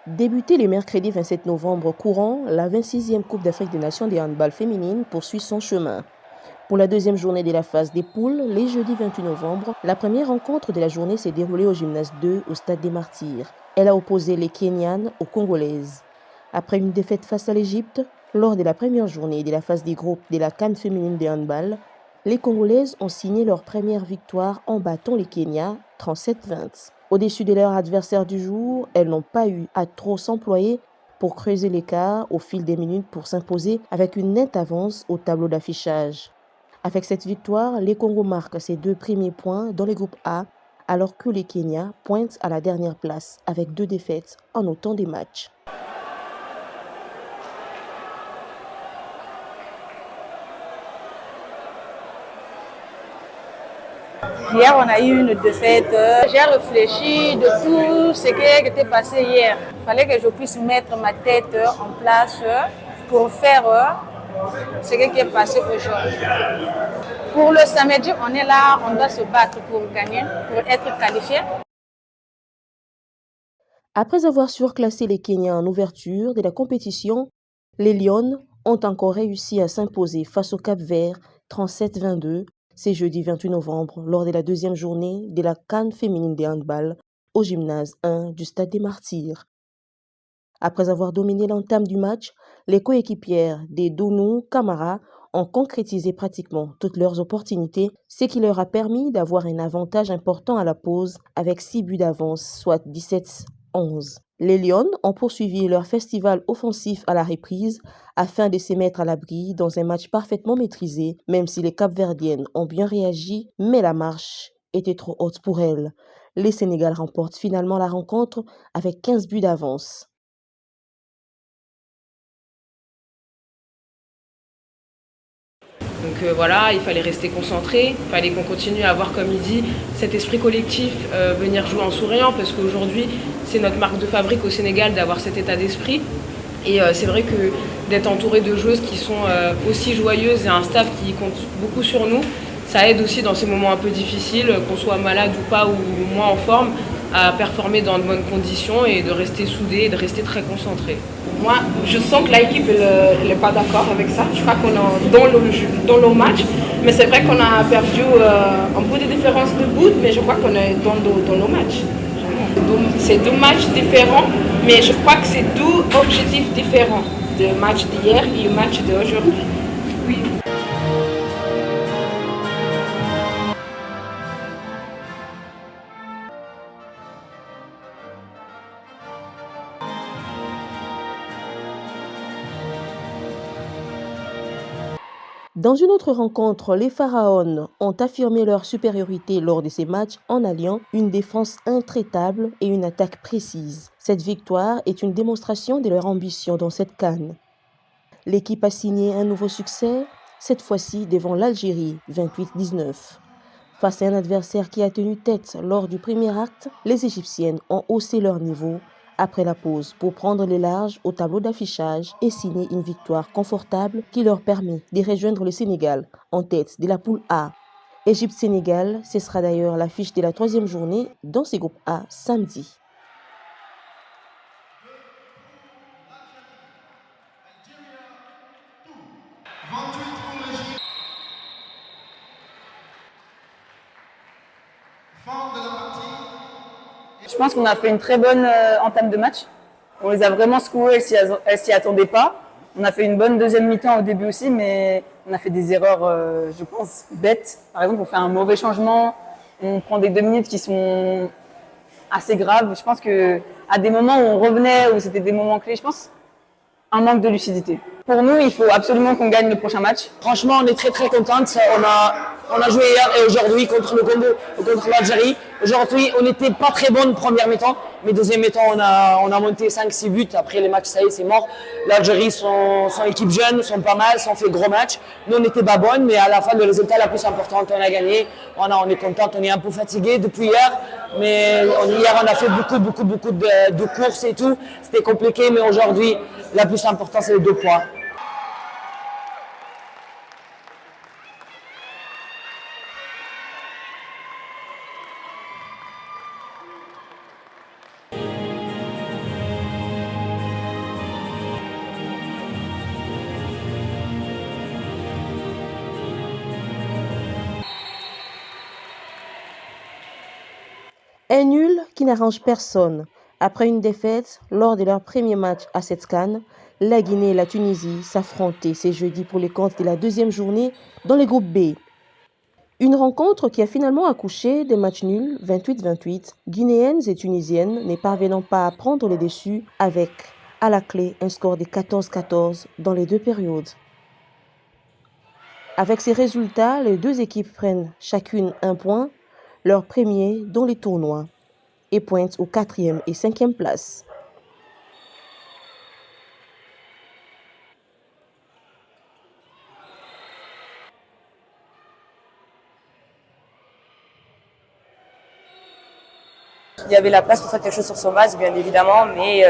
Débutée le mercredi 27 novembre courant, la 26e Coupe d'Afrique des Nations de handball féminine poursuit son chemin. Pour la deuxième journée de la phase des poules, les jeudis 28 novembre, la première rencontre de la journée s'est déroulée au gymnase 2 au Stade des Martyrs. Elle a opposé les Kenyanes aux Congolaises. Après une défaite face à l'Égypte, lors de la première journée de la phase des groupes de la CAN féminine de handball, les Congolaises ont signé leur première victoire en battant les Kenyas 37-20. Au-dessus de leur adversaire du jour, elles n'ont pas eu à trop s'employer pour creuser l'écart au fil des minutes pour s'imposer avec une nette avance au tableau d'affichage. Avec cette victoire, les Congos marquent ses 2 premiers points dans les groupes A, alors que les Kenyas pointent à la dernière place avec 2 défaites en autant des matchs. Hier, on a eu une défaite. J'ai réfléchi de tout ce qui était passé hier. Il fallait que je puisse mettre ma tête en place pour faire ce qui est passé aujourd'hui. Pour le samedi, on est là, on doit se battre pour gagner, pour être qualifié. Après avoir surclassé les Kenyans en ouverture de la compétition, les Lions ont encore réussi à s'imposer face au Cap-Vert 37-22, c'est jeudi 28 novembre, lors de la deuxième journée de la CAN féminine de handball au gymnase 1 du Stade des Martyrs. Après avoir dominé l'entame du match, les coéquipières des Dounou Camara ont concrétisé pratiquement toutes leurs opportunités, ce qui leur a permis d'avoir un avantage important à la pause avec 6 buts d'avance, soit 17-11. Les Lions ont poursuivi leur festival offensif à la reprise afin de se mettre à l'abri dans un match parfaitement maîtrisé, même si les Capverdiennes ont bien réagi, mais la marche était trop haute pour elles. Les Sénégal remportent finalement la rencontre avec 15 buts d'avance. Donc voilà, il fallait rester concentré, il fallait qu'on continue à avoir, comme il dit, cet esprit collectif, venir jouer en souriant, parce qu'aujourd'hui, c'est notre marque de fabrique au Sénégal d'avoir cet état d'esprit. Et c'est vrai que d'être entouré de joueuses qui sont aussi joyeuses et un staff qui compte beaucoup sur nous, ça aide aussi dans ces moments un peu difficiles, qu'on soit malade ou pas, ou moins en forme, à performer dans de bonnes conditions et de rester soudé et de rester très concentré. Moi, je sens que l'équipe n'est pas d'accord avec ça. Je crois qu'on est dans le match, mais c'est vrai qu'on a perdu un peu de différence de but, mais je crois qu'on est dans nos matchs. C'est 2 matchs différents, mais je crois que c'est 2 objectifs différents. Le match d'hier et le match d'aujourd'hui. Oui. Dans une autre rencontre, les Pharaons ont affirmé leur supériorité lors de ces matchs en alliant une défense intraitable et une attaque précise. Cette victoire est une démonstration de leur ambition dans cette CAN. L'équipe a signé un nouveau succès, cette fois-ci devant l'Algérie 28-19. Face à un adversaire qui a tenu tête lors du premier acte, les Égyptiennes ont haussé leur niveau après la pause pour prendre les larges au tableau d'affichage et signer une victoire confortable qui leur permet de rejoindre le Sénégal en tête de la poule A. Égypte-Sénégal, ce sera d'ailleurs l'affiche de la 3e journée dans ces groupes A samedi. Je pense qu'on a fait une très bonne entame de match. On les a vraiment secouées, elles s'y attendaient pas. On a fait une bonne deuxième mi-temps au début aussi, mais on a fait des erreurs, je pense, bêtes. Par exemple, on fait un mauvais changement, on prend des 2 minutes qui sont assez graves. Je pense qu'à des moments où on revenait, où c'était des moments clés, je pense, un manque de lucidité. Pour nous, il faut absolument qu'on gagne le prochain match. Franchement, on est très très contente. On a joué hier et aujourd'hui contre le Congo, contre l'Algérie. Aujourd'hui, on n'était pas très bonne première mi-temps, mais deuxième mi-temps, on a monté 5-6 buts. Après les matchs, ça y est, c'est mort. L'Algérie, son équipe jeune, sont pas mal, sont fait gros matchs. Nous, on n'était pas bonne, mais à la fin, le résultat la plus importante, on a gagné. On est contente, on est un peu fatigué depuis hier, mais hier, on a fait beaucoup de courses et tout. C'était compliqué, mais aujourd'hui, la plus importante, c'est les 2 points. Un nul qui n'arrange personne. Après une défaite, lors de leur premier match à cette CAN, la Guinée et la Tunisie s'affrontaient ce jeudi pour les comptes de la deuxième journée dans le groupe B. Une rencontre qui a finalement accouché des matchs nuls 28-28, guinéennes et tunisiennes ne parvenant pas à prendre le dessus avec, à la clé, un score de 14-14 dans les deux périodes. Avec ces résultats, les deux équipes prennent chacune un point, leur premier dans les tournois, et pointent aux 4e et 5e places. Il y avait la place pour faire quelque chose sur son match, bien évidemment, mais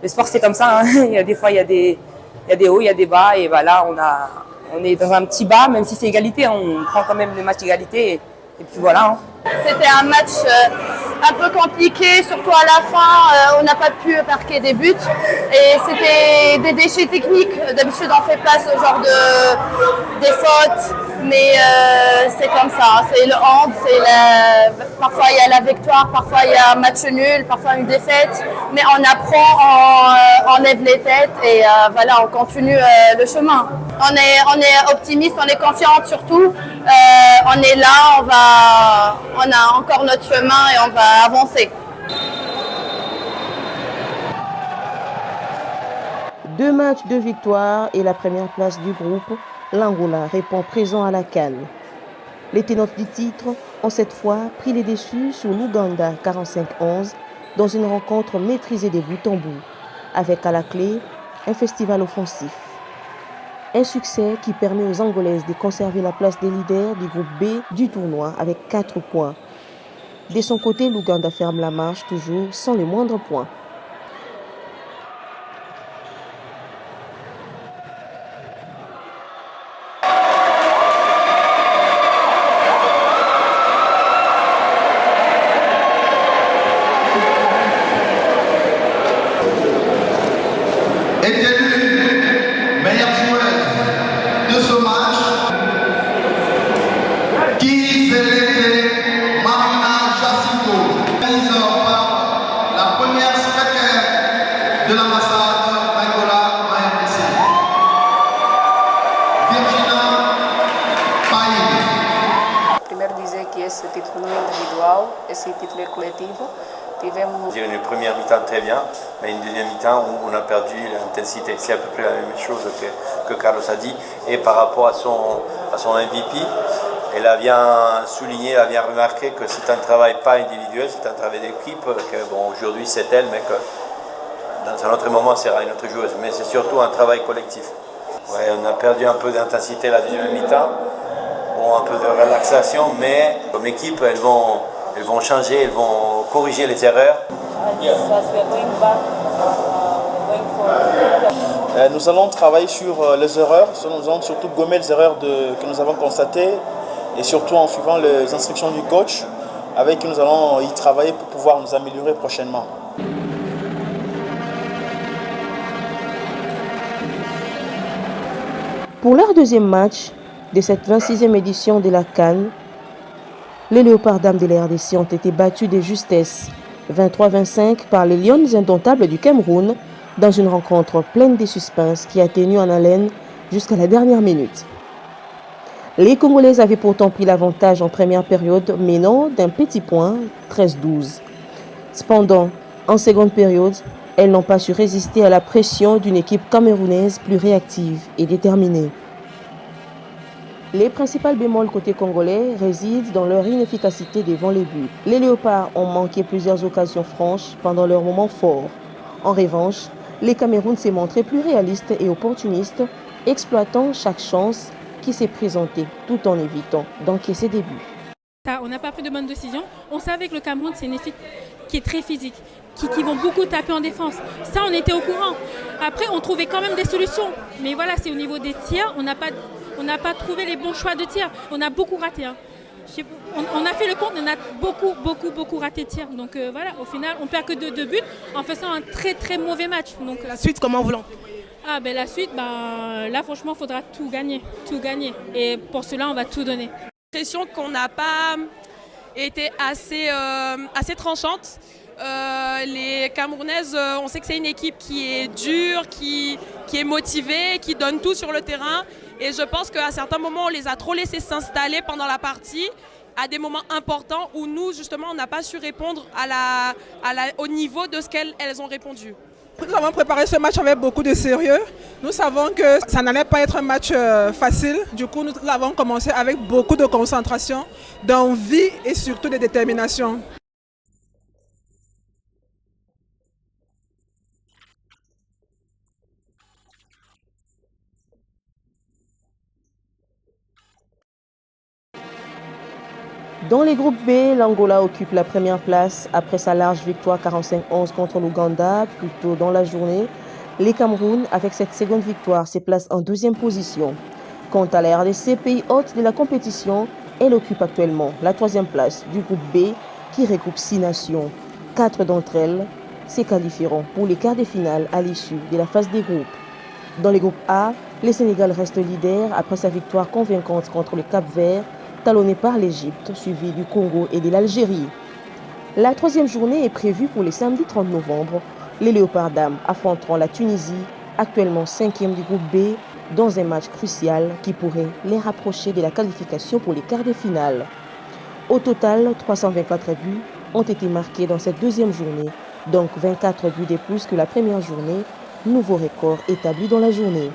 le sport c'est comme ça. Hein. Il y a des fois il y a des hauts, il y a des bas, et voilà, on est dans un petit bas, même si c'est égalité, on prend quand même le match égalité, et puis voilà. Hein. C'était un match un peu compliqué, surtout à la fin, on n'a pas pu marquer des buts et c'était des déchets techniques. D'habitude on fait pas ce genre des fautes, mais c'est comme ça, c'est le hand, parfois il y a la victoire, parfois il y a un match nul, parfois une défaite, mais on apprend, on lève les têtes et voilà, on continue le chemin. On est optimiste, on est confiante surtout, on est là, on a encore notre chemin et on va avancer. 2 matchs, 2 victoires et la première place du groupe, l'Angola répond présent à la CAN. Les ténors du titre ont cette fois pris les dessus sur l'Ouganda 45-11 dans une rencontre maîtrisée des bout en bout, avec à la clé un festival offensif. Un succès qui permet aux Angolaises de conserver la place des leaders du groupe B du tournoi avec 4 points. De son côté, l'Ouganda ferme la marche toujours sans les moindres points. Esse título não é individual, esse título é coletivo. Une première mi-temps très bien, mais une deuxième mi-temps où on a perdu l'intensité. C'est à peu près la même chose que Carlos a dit. Et par rapport à son MVP, elle a bien souligné, elle a bien remarqué que c'est un travail pas individuel, c'est un travail d'équipe. Bon, aujourd'hui c'est elle, mais que dans un autre moment elle sera une autre joueuse. Mais c'est surtout un travail collectif. Ouais, on a perdu un peu d'intensité la deuxième mi-temps. Bon, un peu de relaxation, mais comme équipe, elles vont changer, elles vont corriger les erreurs. Nous allons travailler sur les erreurs, nous allons surtout gommer les erreurs que nous avons constatées et surtout en suivant les instructions du coach avec qui nous allons y travailler pour pouvoir nous améliorer prochainement. Pour leur deuxième match de cette 26e édition de la CAN, les Léopards dames de la RDC ont été battus de justesse 23-25 par les Lions indomptables du Cameroun dans une rencontre pleine de suspense qui a tenu en haleine jusqu'à la dernière minute. Les Congolaises avaient pourtant pris l'avantage en première période, menant d'un petit point 13-12. Cependant, en seconde période, elles n'ont pas su résister à la pression d'une équipe camerounaise plus réactive et déterminée. Les principales bémols côté congolais résident dans leur inefficacité devant les buts. Les Léopards ont manqué plusieurs occasions franches pendant leur moment fort. En revanche, les Cameroun s'est montré plus réaliste et opportuniste, exploitant chaque chance qui s'est présentée tout en évitant d'encaisser des buts. On n'a pas pris de bonnes décisions. On savait que le Cameroun, c'est une équipe qui est très physique, qui vont beaucoup taper en défense. Ça, on était au courant. Après, on trouvait quand même des solutions. Mais voilà, c'est au niveau des tirs, on n'a pas trouvé les bons choix de tir. On a beaucoup raté. Hein. On a fait le compte, on a beaucoup raté de tirs. Donc voilà, au final, on perd que 2 buts en faisant un très mauvais match. Donc la suite, comment voulons? La suite, là franchement, il faudra tout gagner. Et pour cela, on va tout donner. J'ai l'impression qu'on n'a pas était assez tranchante. Les Camerounaises, on sait que c'est une équipe qui est dure, qui est motivée, qui donne tout sur le terrain. Et je pense qu'à certains moments, on les a trop laissées s'installer pendant la partie, à des moments importants où nous, justement, on n'a pas su répondre au niveau de ce qu'elles ont répondu. Nous avons préparé ce match avec beaucoup de sérieux. Nous savons que ça n'allait pas être un match facile. Du coup, nous l'avons commencé avec beaucoup de concentration, d'envie et surtout de détermination. Dans les groupes B, l'Angola occupe la première place après sa large victoire 45-11 contre l'Ouganda plus tôt dans la journée. Les Cameroun, avec cette seconde victoire, se placent en deuxième position. Quant à la RDC, pays hôte de la compétition, elle occupe actuellement la troisième place du groupe B qui regroupe 6 nations. 4 d'entre elles se qualifieront pour les quarts de finale à l'issue de la phase des groupes. Dans les groupes A, le Sénégal reste leader après sa victoire convaincante contre le Cap-Vert, talonné par l'Égypte, suivi du Congo et de l'Algérie. La troisième journée est prévue pour le samedi 30 novembre. Les Léopards dames affronteront la Tunisie, actuellement 5e du groupe B, dans un match crucial qui pourrait les rapprocher de la qualification pour les quarts de finale. Au total, 324 buts ont été marqués dans cette deuxième journée, donc 24 buts de plus que la première journée, nouveau record établi dans la journée.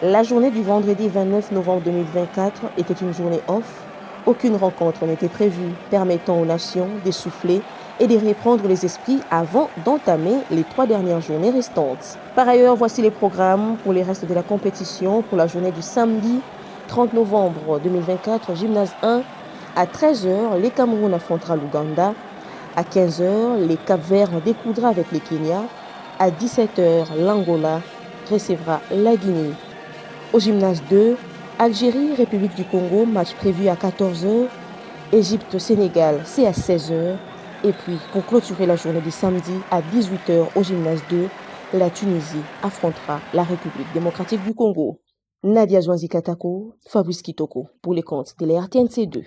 La journée du vendredi 29 novembre 2024 était une journée off. Aucune rencontre n'était prévue, permettant aux nations de souffler et de reprendre les esprits avant d'entamer les 3 dernières journées restantes. Par ailleurs, voici les programmes pour les restes de la compétition pour la journée du samedi 30 novembre 2024, gymnase 1. À 13h, les Cameroun affrontera l'Ouganda. À 15h, les Cap-Verts découdra avec les Kenya. À 17h, l'Angola recevra la Guinée. Au gymnase 2, Algérie, République du Congo, match prévu à 14h. Égypte, Sénégal, c'est à 16h. Et puis, pour clôturer la journée du samedi, à 18h au gymnase 2, la Tunisie affrontera la République démocratique du Congo. Nadia Zouanzi Katako, Fabrice Kitoko, pour les comptes de la RTNC2.